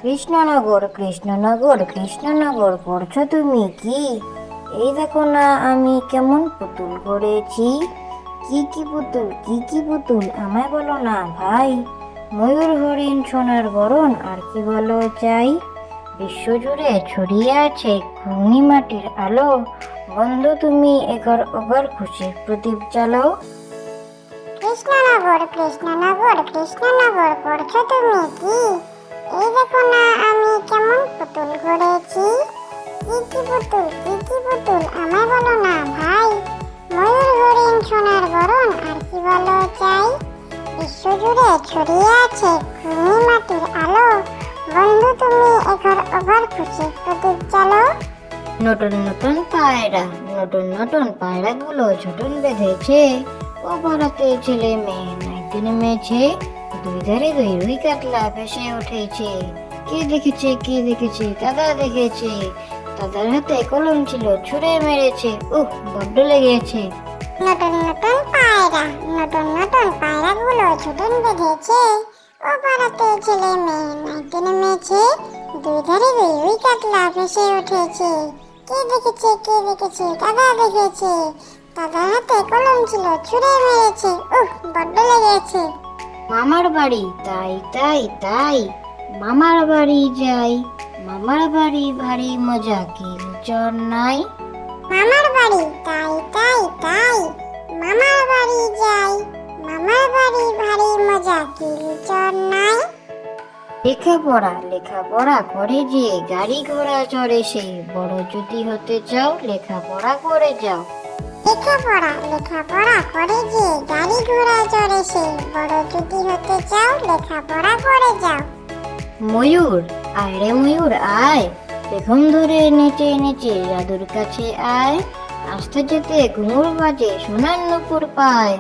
কৃষ্ণনগর কৃষ্ণনগর কৃষ্ণনগর করছো তুমি কি? এই দেখো না আমি কেমন পুতুল গড়েছি। কি কি পুতুল, কি কি পুতুল, আমায় বলো না ভাই। ময়ূর হরিণ সোনার গড়ন, আর কি বলো চাই। বিশ্বজুড়ে ছড়িয়ে আছে ঘূর্ণি মাটির আলো। বন্ধু তুমি এগর ওগর খুশির প্রদীপ জ্বালাও। কৃষ্ণনগর কৃষ্ণনগর কৃষ্ণনগর করছো তুমি কি? এই দেখো না আমি কেমন পুতুল গড়েছি। কি কি পুতুল, কি কি পুতুল, আমায় বলো না ভাই। ময়ূর হরিণ সোনার গড়ন, আর কি বলো চাই। বিশ্বজুড়ে ছড়িয়ে আছে ঘূর্ণি মাটির আলো। বন্ধু তুমি এঘর ওঘর খুশি প্রদীপ জ্বালাও। নতুন নতুন পায়রা, নতুন নতুন পায়রাগুলো ঝুটন বেঁধেছে। ও পাড়াতে ছেলে মেয়ে নাইতে নেমেছে। দুই ধারে দুই রুই কাতলা ভেসে উঠেছে। কে দেখেছে, কে দেখেছে, দাদা দেখেছে। দাদার হাতে কলম ছিল, ছুঁড়ে মেরেছে। বড্ড লেগেছে। নতুন নতুন পায়রা, নতুন নতুন পায়রাগুলো ঝুটন বেঁধেছে। ও পাড়াতে ছেলে মেয়ে নাইতে নেমেছে। দুই ধারে দুই রুই কাতলা ভেসে উঠেছে। কে দেখেছে, কে দেখেছে, দাদা দেখেছে। দাদার হাতে কলম ছিল, ছুঁড়ে মেরেছে। বড্ড লেগেছে। মামার বাড়ি তাই তাই তাই, মামার বাড়ি যাই। মামার বাড়ি ভারী মজা, কি চর নাই। মামার বাড়ি তাই তাই তাই, মামার বাড়ি যাই। মামার বাড়ি ভারী মজা, কি চর নাই। লেখাপড়া করে যে, গাড়ি ঘোড়া চড়ে সে। বড় যদি হতে চাও, লেখাপড়া করে যাও। লেখাপড়া করে যে, গাড়ি ঘোড়া চড়ে সে। বড় যদি হতে চাও, লেখাপড়া করে যাও। ময়ূর আয় রে ময়ূর আয়, পেখম ধরে নেচে নেচে দাদুর কাছে আয়। আসতে যেতে ঘুঙুর বাজে, সোনার নুপুর পায়।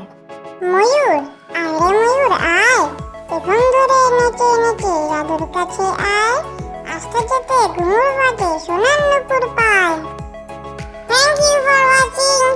ময়ূর আয় রে ময়ূর আয়, পেখম ধরে নেচে নেচে দাদুর কাছে আয়। আসতে যেতে ঘুঙুর বাজে, সোনার নুপুর পায়। Thank you for watching.